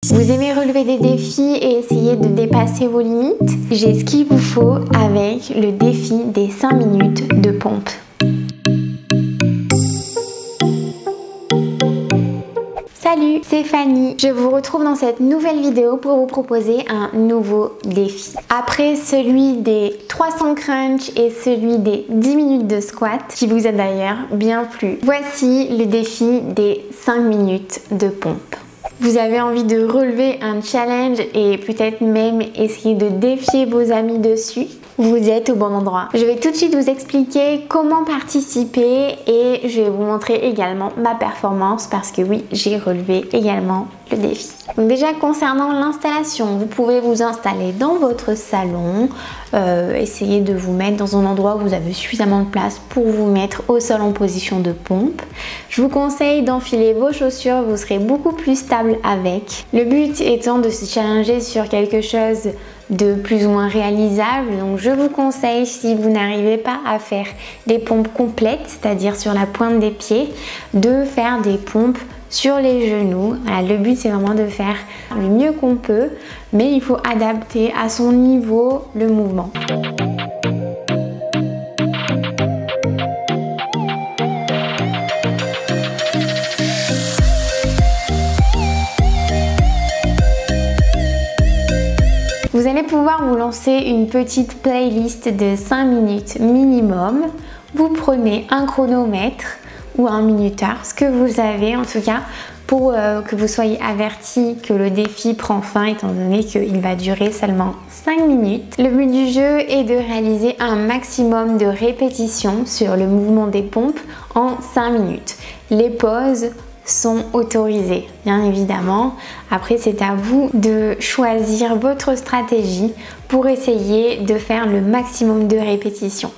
Vous aimez relever des défis et essayer de dépasser vos limites? J'ai ce qu'il vous faut avec le défi des 5 minutes de pompe. Salut, c'est Fanny. Je vous retrouve dans cette nouvelle vidéo pour vous proposer un nouveau défi. Après celui des 300 crunch et celui des 10 minutes de squat, qui vous a d'ailleurs bien plu, voici le défi des 5 minutes de pompe. Vous avez envie de relever un challenge et peut-être même essayer de défier vos amis dessus? Vous êtes au bon endroit. Je vais tout de suite vous expliquer comment participer et je vais vous montrer également ma performance parce que oui, j'ai relevé également le défi. Donc déjà concernant l'installation, vous pouvez vous installer dans votre salon, essayer de vous mettre dans un endroit où vous avez suffisamment de place pour vous mettre au sol en position de pompe. Je vous conseille d'enfiler vos chaussures, vous serez beaucoup plus stable avec. Le but étant de se challenger sur quelque chose de plus ou moins réalisable, donc je vous conseille, si vous n'arrivez pas à faire des pompes complètes, c'est-à-dire sur la pointe des pieds, de faire des pompes sur les genoux. Voilà, le but c'est vraiment de faire le mieux qu'on peut, mais il faut adapter à son niveau le mouvement. Vous allez pouvoir vous lancer une petite playlist de 5 minutes minimum. Vous prenez un chronomètre ou un minuteur, ce que vous avez en tout cas, pour que vous soyez averti que le défi prend fin étant donné qu'il va durer seulement 5 minutes. Le but du jeu est de réaliser un maximum de répétitions sur le mouvement des pompes en 5 minutes. Les pauses sont autorisés, bien évidemment. Après, c'est à vous de choisir votre stratégie pour essayer de faire le maximum de répétitions.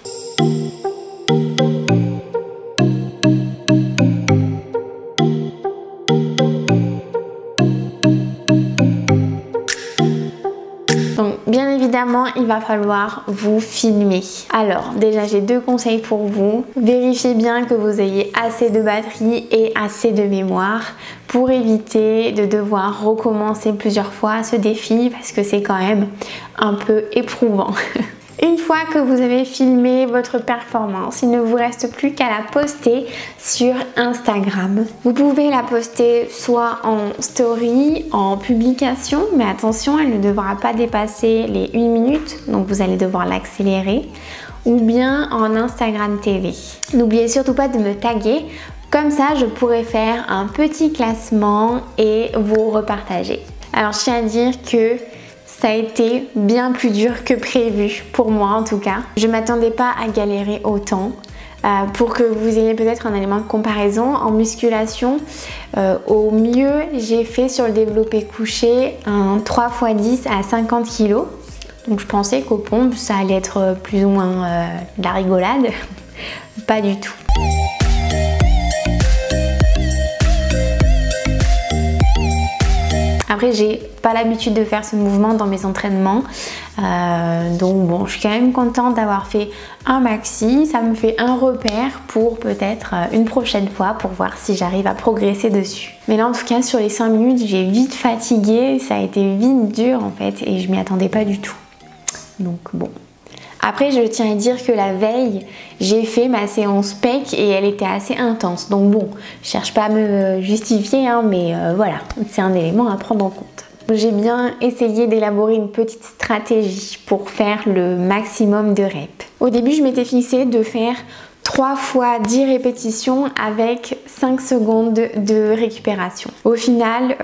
Donc, bien évidemment, il va falloir vous filmer. Alors, déjà, j'ai 2 conseils pour vous. Vérifiez bien que vous ayez assez de batterie et assez de mémoire pour éviter de devoir recommencer plusieurs fois ce défi parce que c'est quand même un peu éprouvant. Une fois que vous avez filmé votre performance, il ne vous reste plus qu'à la poster sur Instagram. Vous pouvez la poster soit en story, en publication, mais attention, elle ne devra pas dépasser les 1 minute, donc vous allez devoir l'accélérer, ou bien en Instagram TV. N'oubliez surtout pas de me taguer, comme ça je pourrai faire un petit classement et vous repartager. Alors je tiens à dire que ça a été bien plus dur que prévu, pour moi en tout cas. Je ne m'attendais pas à galérer autant. Pour que vous ayez peut-être un élément de comparaison, en musculation, au mieux j'ai fait sur le développé couché un 3x10 à 50 kg. Donc je pensais qu'aux pompes ça allait être plus ou moins de la rigolade. Pas du tout. Après, j'ai pas l'habitude de faire ce mouvement dans mes entraînements, donc bon, je suis quand même contente d'avoir fait un maxi. Ça me fait un repère pour peut-être une prochaine fois pour voir si j'arrive à progresser dessus. Mais là, en tout cas, sur les 5 minutes, j'ai vite fatigué, ça a été vite dur en fait, et je m'y attendais pas du tout. Donc bon. Après, je tiens à dire que la veille, j'ai fait ma séance pec et elle était assez intense. Donc bon, je cherche pas à me justifier, hein, mais voilà, c'est un élément à prendre en compte. J'ai bien essayé d'élaborer une petite stratégie pour faire le maximum de reps. Au début, je m'étais fixé de faire 3 fois 10 répétitions avec 5 secondes de récupération. Au final,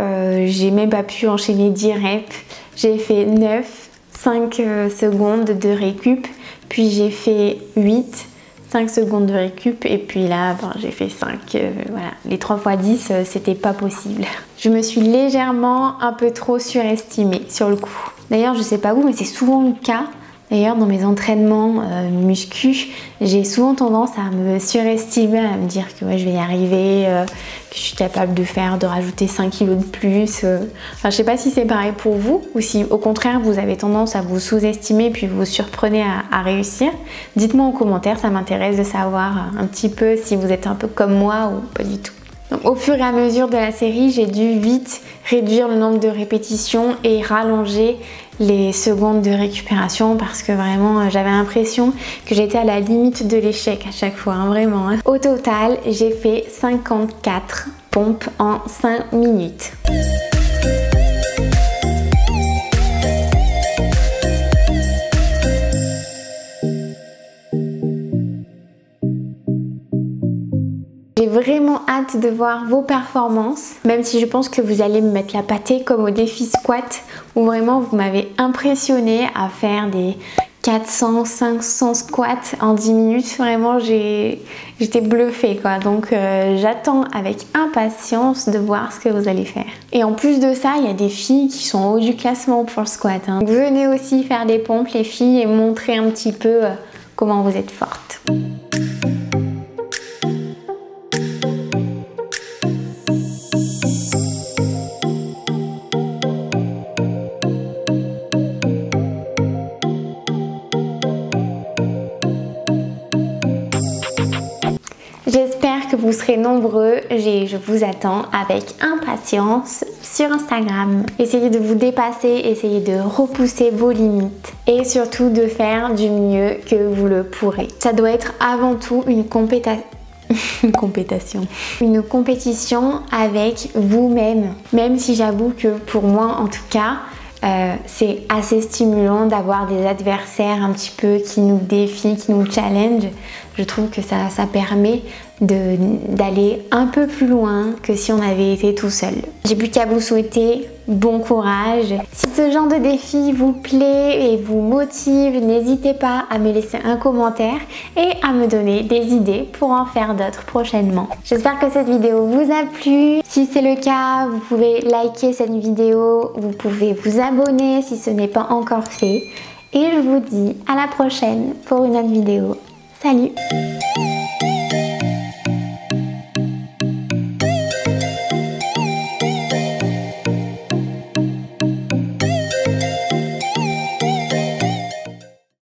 j'ai même pas pu enchaîner 10 reps. J'ai fait 9. 5 secondes de récup, puis j'ai fait 8, 5 secondes de récup et puis là j'ai fait 5, voilà. Les 3x10 c'était pas possible. Je me suis légèrement un peu trop surestimée sur le coup. D'ailleurs je sais pas vous mais c'est souvent le cas. D'ailleurs dans mes entraînements muscu, j'ai souvent tendance à me surestimer, à me dire que ouais, je vais y arriver, que je suis capable de rajouter 5 kg de plus. Enfin, je sais pas si c'est pareil pour vous ou si au contraire vous avez tendance à vous sous-estimer puis vous surprenez à réussir. Dites-moi en commentaire, ça m'intéresse de savoir un petit peu si vous êtes un peu comme moi ou pas du tout. Donc, au fur et à mesure de la série, j'ai dû vite réduire le nombre de répétitions et rallonger les secondes de récupération parce que vraiment j'avais l'impression que j'étais à la limite de l'échec à chaque fois, hein, vraiment. Hein. Au total, j'ai fait 54 pompes en 5 minutes. J'ai vraiment hâte de voir vos performances, même si je pense que vous allez me mettre la pâtée comme au défi squat où vraiment vous m'avez impressionné à faire des 400, 500 squats en 10 minutes. Vraiment j'étais bluffée quoi. Donc j'attends avec impatience de voir ce que vous allez faire. Et en plus de ça, il y a des filles qui sont en haut du classement pour le squat. Hein. Donc, venez aussi faire des pompes les filles et montrer un petit peu comment vous êtes fortes. J'espère que vous serez nombreux, je vous attends avec impatience sur Instagram. Essayez de vous dépasser, essayez de repousser vos limites et surtout de faire du mieux que vous le pourrez. Ça doit être avant tout une compétition avec vous-même. Même si j'avoue que pour moi en tout cas, c'est assez stimulant d'avoir des adversaires un petit peu qui nous défient, qui nous challenge. Je trouve que ça permet d'aller un peu plus loin que si on avait été tout seul. J'ai plus qu'à vous souhaiter bon courage. Si ce genre de défi vous plaît et vous motive, n'hésitez pas à me laisser un commentaire et à me donner des idées pour en faire d'autres prochainement. J'espère que cette vidéo vous a plu. Si c'est le cas, vous pouvez liker cette vidéo, vous pouvez vous abonner si ce n'est pas encore fait. Et je vous dis à la prochaine pour une autre vidéo. Salut!